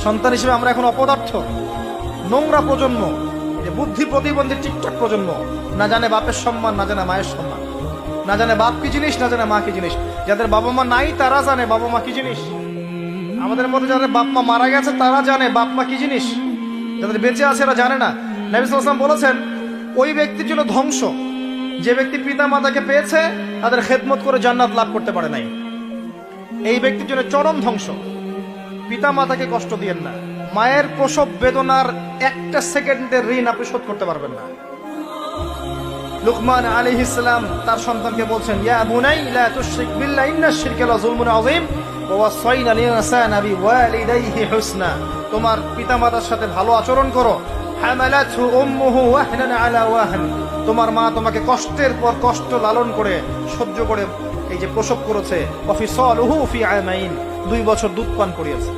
সন্তান হিসেবে আমরা এখন অপদার্থ, নোংরা প্রজন্ম, যে বুদ্ধি প্রতিবন্ধী টিকটক প্রজন্ম, না জানে বাপের সম্মান, না জানে মায়ের সম্মান, না জানে বাপ কি জিনিস, না জানে মা কি জিনিস। যাদের বাবা মা নাই তারা জানে বাবা মা কি জিনিস। আমাদের মধ্যে যাদের বাপ মা মারা গেছে তারা জানে বাপ মা কি জিনিস, যাদের বেঁচে আছে এরা জানে না। নবী সাল্লাল্লাহু আলাইহি ওয়াসাল্লাম বলেছেন, ওই ব্যক্তির জন্য ধ্বংস যে ব্যক্তি পিতা মাতাকে পেয়েছে তাদের খেদমত করে জান্নাত লাভ করতে পারে নাই। এই ব্যক্তির জন্য চরম ধ্বংস। পিতা মাতাকে কষ্ট দিয়েন না। মায়ের প্রসব বেদনার একটা সেকেন্ডের ঋণ আপনি শোধ করতে পারবেন না। লুকমান আলাইহিস সালাম তার সন্তানকে বলছেন, ইয়া বুনাই লা তুশরিক বিল্লাহ ইন্নাশ শিরকা লাযুলমুন আযীম ওয়া ওয়াসাইনা আল ইনসানা বিওয়ালিদাইহি হুসনা। তোমার পিতামাতার সাথে ভালো আচরণ করো। হামালাতহু উম্মুহু ওয়াহনান আলা ওয়াহন। তোমার মা তোমাকে কষ্টের পর কষ্ট লালন করে সহ্য করে এই যে প্রসব করেছে। ওয়া ফিসালুহু ফি আমাইন, 2 বছর দুধ পান করিয়েছে।